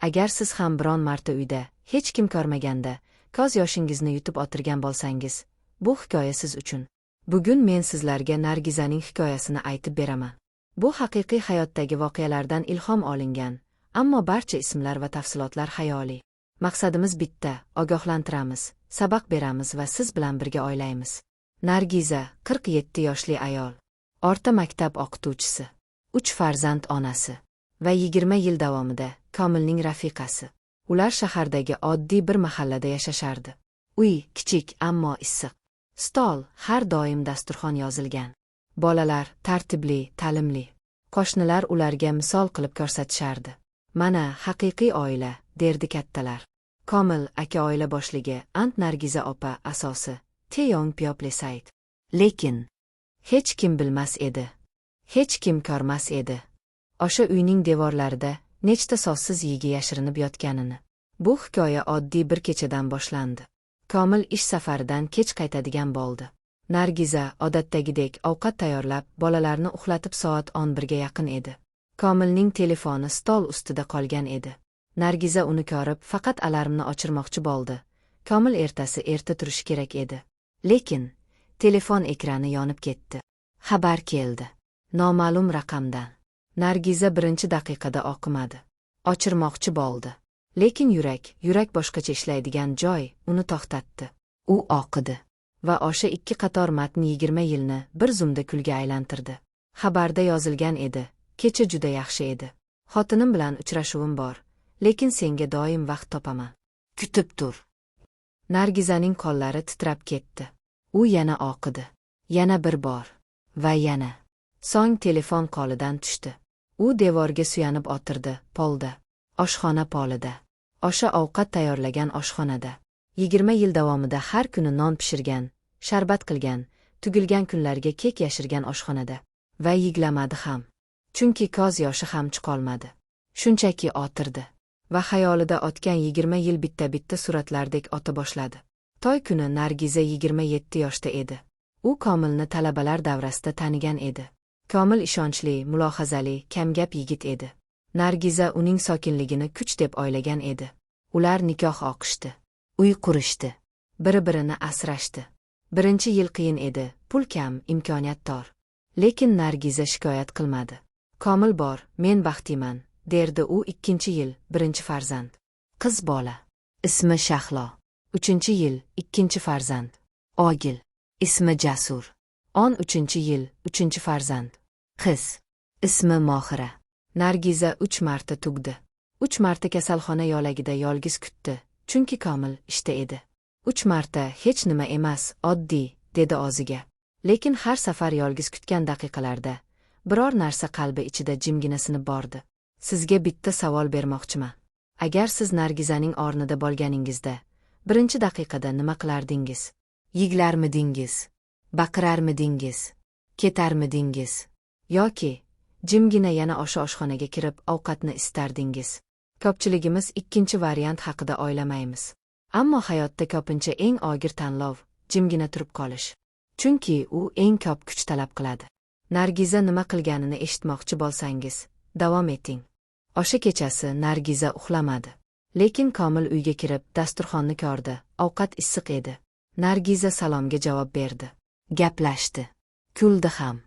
Agar siz ham biron marta uyda, hech kim ko'rmaganda, ko'z yoshingizni yutib o'tirgan bo'lsangiz, bu hikoya siz uchun. Bugun men sizlarga Nargizaning hikoyasini aytib beraman. Bu haqiqiy hayotdagi voqealardan ilhom olingan, ammo barcha ismlar va tafsilotlar xayoliy. Maqsadimiz bitta: ogohlantiramiz, sabaq beramiz va siz bilan birga o'ylaymiz. Nargiza 47 yoshli ayol, o'rta maktab o'qituvchisi, 3 farzand onasi va 20 yil davomida Komilning rafiqasi. Ular shahardagi oddiy bir mahallada yashashardi. Uy kichik ammo issiq. Stol har doim dasturxon yozilgan. Bolalar tartibli, ta'limli. Qo'shnilar ularga misol qilib ko'rsatishardi. Mana haqiqiy oila, derdi kattalar. Komil aka oila boshligi, Ant Nargiza opa asosi, Teyong Pyoplesayt. Lekin hech kim bilmas edi. Hech kim ko'rmas edi. O'sha uyning devorlarida nechta so'zsiz yigi yashirinib yotganini. Bu hikoya oddiy bir kechadan boshlandi. Komil ish safaridan kech qaytadigan bo'ldi. Nargiza odatdagidek ovqat tayyorlab, bolalarni uxlatib soat 11 ga yaqin edi. Komilning telefoni stol ustida qolgan edi. Nargiza uni ko'rib, faqat alarmni o'chirmoqchi bo'ldi. Komil ertasi erta turishi kerak edi. Lekin telefon ekrani yonib ketdi. Xabar keldi. Noma'lum raqamdan. Nargiza birinchi daqiqada o'qimadi. Ochirmoqchi bo'ldi. Lekin yurak boshqacha ishlaydigan joy uni to'xtatdi. U o'qidi va o'sha 2 qator matn 20 yilni bir zumda kulga aylantirdi. Xabarda yozilgan edi: kecha juda yaxshi edi. Xotinim bilan uchrashuvim bor, lekin senga doim vaqt topaman. Kutib tur. Nargizaning qo'llari titrab ketdi. U yana o'qidi. Yana bir bor va yana. So'ng telefon qo'lidan tushdi. U devorga suyanib o'tirdi, polda. Oshxona polida. O'sha ovqat tayyorlagan oshxonada. 20 yil davomida har kuni non pishirgan, sharbat qilgan, tugilgan kunlarga kek yashirgan oshxonada. Va yiglamadi ham. Chunki ko'z yoshi ham chiqolmadi. Shunchaki o'tirdi. Va xayolida o'tgan 20 yil bitta-bitta suratlardek o'ta boshladi. To'y kuni Nargiza 27 yoshda edi. U Komilni talabalar davrasida tanigan edi. Komil ishonchli, mulohazali, kamgap yigit edi. Nargiza uning sokinligini kuch deb o'ylagan edi. Ular nikoh o'qishdi. Uy qurishdi. Bir-birini asrashdi. Birinchi yil qiyin edi, pul kam, imkoniyat tor. Lekin Nargiza shikoyat qilmadi. Komil bor, men baxtliman, derdi u. 2-yil, birinchi farzand. Qiz bola. Ismi Shahlo. 3-yil, 2-farzand. Ogil. Ismi Jasur. 13-yil, 3-farzand. Qiz. Ismi Mohira. Nargiza 3 marta tugdi. 3 marta kasalxona yo'lagida yolg'iz kutdi, chunki Komil ishda edi. 3 marta hech nima emas, oddiy, dedi o'ziga. Lekin har safar yolg'iz kutgan daqiqalarda biror narsa qalbi ichida jimgina sinib bordi. Sizga bitta savol bermoqchiman. Agar siz Nargizaning o'rnida bo'lganingizda, birinchi daqiqada nima qilardingiz? Yiglarmidingiz? Baqirarmidingiz? Ketarmidingiz? Yoki jimgina yana o'sha oshxonaga kirib ovqatni istardingiz? Ko'pchiligimiz ikkinchi variant haqida o'ylamaymiz. Ammo hayotda ko'pincha eng og'ir tanlov jimgina turib qolish. Chunki u eng ko'p kuch talab qiladi. Nargiza nima qilganini eshitmoqchi bo'lsangiz, davom eting. O'sha kechasi Nargiza uxlamadi. Lekin Komil uyga kirib dasturxonni ko'rdi. Ovqat issiq edi. Nargiza salomga javob berdi. Gaplashdi. Kuldi ham.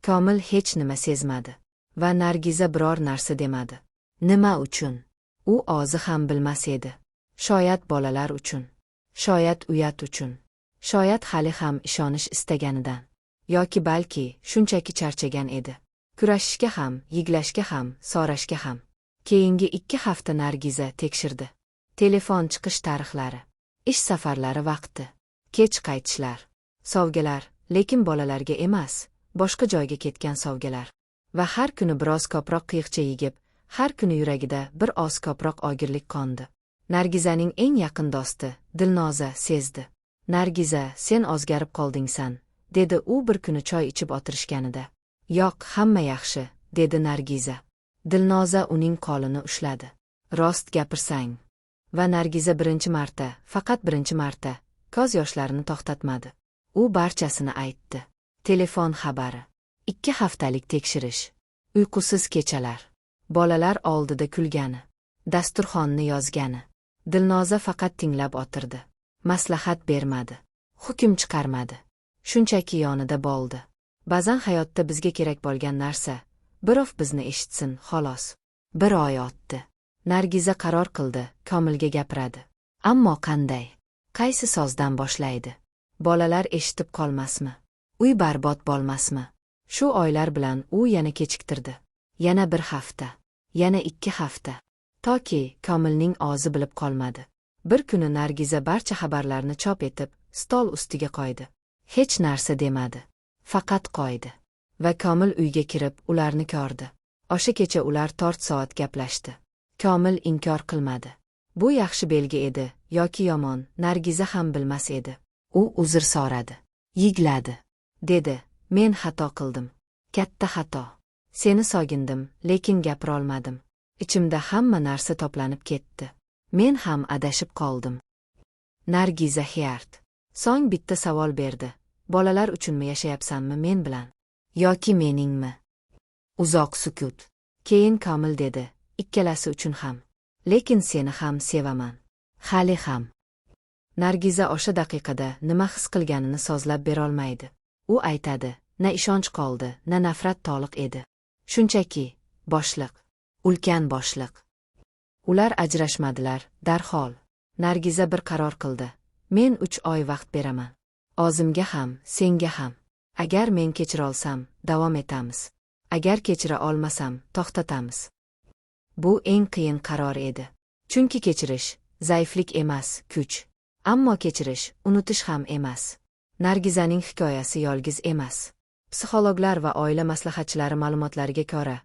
Komil hech nima sezmadi va Nargiza biror narsa demadi. Nima uchun? U o'zi ham bilmas edi. Shoyat bolalar uchun, shoyat uyat uchun, shoyat hali ham ishonish istaganidan, yoki balki shunchaki charchagan edi. Kurashishga ham, yiglashga ham, so'rashga ham. Keyingi 2 hafta Nargiza tekshirdi. Telefon chiqish tarixlari, ish safarlari vaqti, kech qaytishlar, sovg'alar, lekin bolalarga emas, boshqa joyga ketgan sovg'alar. Va har kuni biroz ko'proq qiyiqcha yigib, har kuni yuragida bir oz ko'proq og'irlik qo'ndi. Nargizaning eng yaqin do'sti, Dilnoza, sezdi. Nargiza, sen o'zgarib qoldingsan, dedi u bir kuni choy ichib o'tirishganida. Yo'q, hamma yaxshi, dedi Nargiza. Dilnoza uning qo'lini ushladi. Rost gapirsang. Va Nargiza birinchi marta, faqat birinchi marta, ko'z yoshlarini to'xtatmadi. U barchasini aytdi. Telefon xabari. 2 haftalik tekshirish. Uyqusiz kechalar. Bolalar oldida kulgani. Dasturxonni yozgani. Dilnoza faqat tinglab o'tirdi. Maslahat bermadi. Hukm chiqarmadi. Shunchaki yonida bo'ldi. Ba'zan hayotda bizga kerak bo'lgan narsa birov bizni eshitsin, xolos. Bir oy o'tdi. Nargiza qaror qildi, Komilga gapiradi. Ammo qanday? Qaysi sozdan boshlaydi? Bolalar eshitib qolmasmi? Uy barbod bo'lmasmi? Shu oylar bilan u yana kechiktirdi. Yana bir hafta, yana 2 hafta. Toki Komilning og'zi bilib qolmadi. Bir kuni Nargiza barcha xabarlarni chop etib, stol ustiga qo'ydi. Hech narsa demadi. Faqat qo'ydi. Va Komil uyga kirib, ularni ko'rdi. O'sha kecha ular 4 soat gaplashdi. Komil inkor qilmadi. Bu yaxshi belgi edi yoki yomon, Nargiza ham bilmas edi. U uzr so'radi. Yigladi. Dedi, men xato qildim. Katta xato. Seni sog'indim, lekin gapira olmadim. Ichimda hamma narsa to'planib ketdi. Men ham adashib qoldim. Nargiza xiyart. So'ng bitta savol berdi. Bolalar uchunmi yashayapsanmi men bilan? Yoki meningmi? Uzoq sukut. Keyin Komil dedi, ikkalasi uchun ham. Lekin seni ham sevaman. Hali ham. Nargiza o'sha daqiqada nima his qilganini so'zlab bera olmaydi. U aytadi, na ishonch qoldi, na nafrat to'liq edi. Shunchaki, boshliq. Ulkan boshliq. Ular ajrashmadilar, darhol. Nargiza bir qaror qildi. Men 3 oy vaqt beraman. O'zimga ham, senga ham. Agar men kechira olsam, davom etamiz. Agar kechira olmasam, to'xtatamiz. Bu eng qiyin qaror edi. Chunki kechirish zaiflik emas, kuch. Ammo kechirish unutish ham emas. Nargizaning hikoyasi yolg'iz emas. Psixologlar va oila maslahatchilari ma'lumotlariga ko'ra,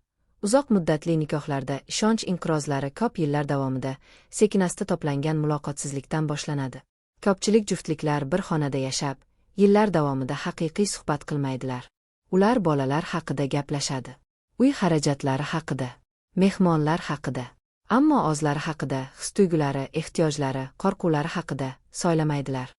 uzoq muddatli nikohlarda ishonch inqirozlari ko'p yillar davomida sekinasta to'plangan muloqotsizlikdan boshlanadi. Ko'pchilik juftliklar bir xonada yashab, yillar davomida haqiqiy suhbat qilmaydilar. Ular bolalar haqida gaplashadi. Uy xarajatlari haqida, mehmonlar haqida, ammo o'zlari haqida, his-tuyg'ulari, ehtiyojlari, qo'rquvlari haqida so'ylamaydilar.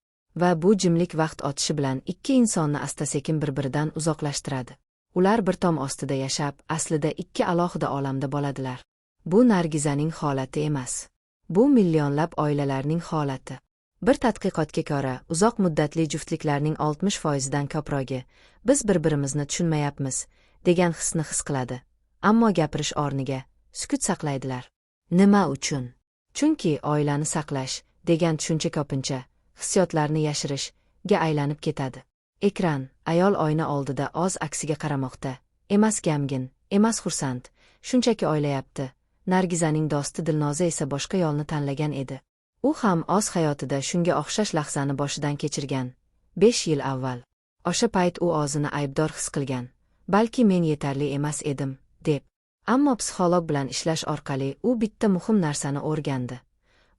Va bu jimlik vaqt o'tishi bilan ikki insonni asta-sekin bir-biridan uzoqlashtiradi. Ular bir tom ostida yashab, aslida ikki alohida olamda bo'ladilar. Bu Nargizaning holati emas. Bu millionlab oilalarning holati. Bir tadqiqotga ko'ra, uzoq muddatli juftliklarning 60% dan ko'prog'i biz bir-birimizni tushunmayapmiz degan hisni his qiladi. Ammo gapirish o'rniga sukut saqlaydilar. Nima uchun? Chunki oilani saqlash degan tushuncha ko'pincha hissiyotlarni yashirishga aylanib ketadi. Ekran, ayol oyna oldida o'z aksiga qaramoqda, emas gamgin, emas xursand, shunchaki o'ylayapti. Nargizaning do'sti Dilnoza esa boshqa yo'lni tanlagan edi. U ham o'z hayotida shunga o'xshash lahzani boshidan kechirgan. 5 yil avval. O'sha payt u o'zini aybdor his qilgan. Balki men yetarli emas edim, deb. Ammo psixolog bilan ishlash orqali u bitta muhim narsani o'rgandi.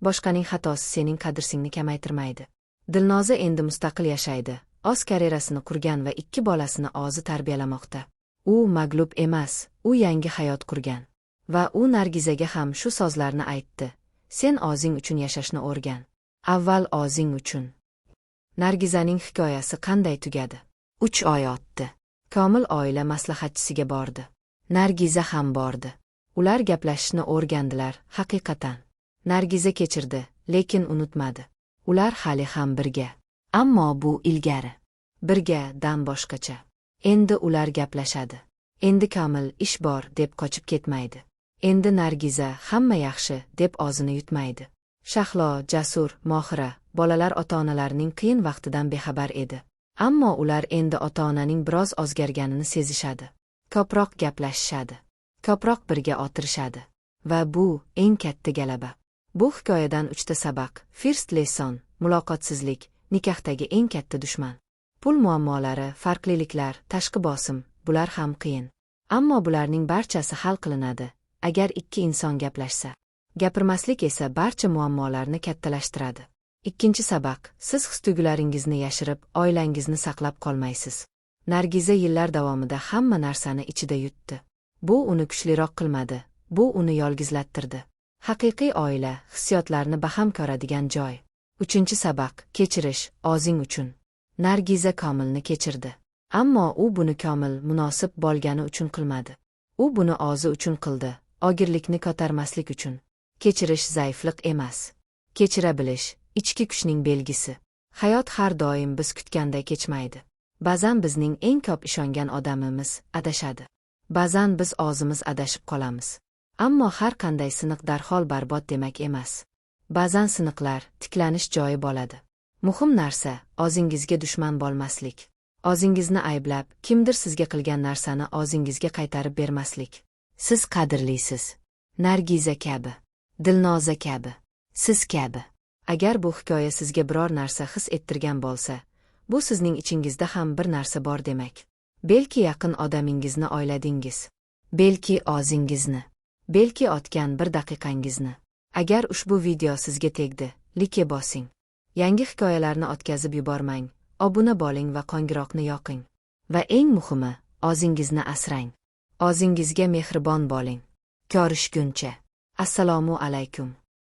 Boshqaning xatosi sening qadrsingni kamaytirmaydi. Dilnoza endi mustaqil yashaydi. O'z karyerasini qurgan va 2 bolasini o'zi tarbiyalamoqda. U mag'lub emas, u yangi hayot qurgan. Va u Nargizaga ham shu so'zlarni aytdi. Sen o'zing uchun yashashni o'rgan. Avval o'zing uchun. Nargizaning hikoyasi qanday tugadi? 3 oy o'tdi. Komil oila maslahatchisiga bordi. Nargiza ham bordi. Ular gaplashishni o'rgandilar, haqiqatan. Nargiza kechirdi, lekin unutmadi. Ular hali ham birga. Ammo bu ilgari. Birga dan boshqacha. Endi ular gaplashadi. Endi Komil ish bor deb qochib ketmaydi. Endi Nargiza hamma yaxshi deb o'zini yutmaydi. Shahlo, Jasur, Mohira, bolalar ota-onalarining qiyin vaqtidan bexabar edi. Ammo ular endi ota-onaning biroz o'zgarganini sezishadi. Ko'proq gaplashishadi. Ko'proq birga o'tirishadi. Va bu eng katta g'alaba. Bu hikoyadan 3 ta sabaq. First lesson, muloqotsizlik, nikohdagi eng katta dushman. Pul muammolari, farqliliklar, tashqi bosim, bular ham qiyin. Ammo bularning barchasi hal qilinadi, agar 2 inson gaplashsa. Gapirmaslik esa barcha muammolarni kattalashtiradi. Ikkinchi sabaq, siz his-tuyg'ularingizni yashirib, oilangizni saqlab qolmaysiz. Nargiza yillar davomida hamma narsani ichida yutdi. Bu uni kuchliroq qilmadi, bu uni yolg'izlattirdi. Haqiqiy oila hissiyotlarni baham ko'radigan joy. Uchinchi sabaq, kechirish, o'zing uchun. Nargiza Komilni kechirdi. Ammo u buni Komil munosib bo'lgani uchun qilmadi. U buni o'zi uchun qildi, og'irlikni ko'tarmaslik uchun. Kechirish zaiflik emas. Kechira bilish ichki kuchning belgisi. Hayot har doim biz kutganday kechmaydi. Ba'zan bizning eng ko'p ishongan odamimiz adashadi. Ba'zan biz o'zimiz adashib qolamiz. Ammo har qanday siniq darhol barbod demak emas. Ba'zan siniqlar tiklanish joyi bo'ladi. Muhim narsa o'zingizga dushman bo'lmaslik. O'zingizni ayblab, kimdir sizga qilgan narsani o'zingizga qaytarib bermaslik. Siz qadrlisiz. Nargiza kabi, Dilnoza kabi, siz kabi. Agar bu hikoya sizga biror narsa his ettirgan bo'lsa, bu sizning ichingizda ham bir narsa bor demak. Belki yaqin odamingizni o'yladingiz. Belki o'zingizni. Belki o'tgan bir daqiqangizni. Agar ushbu video sizga tegdi, like bosing. Yangi hikoyalarni o'tkazib yubormang, obuna bo'ling va qo'ng'iroqni yoqing. Va eng muhimi, o'zingizni asrang. O'zingizga mehribon bo'ling. Ko'rishguncha. Assalomu alaykum.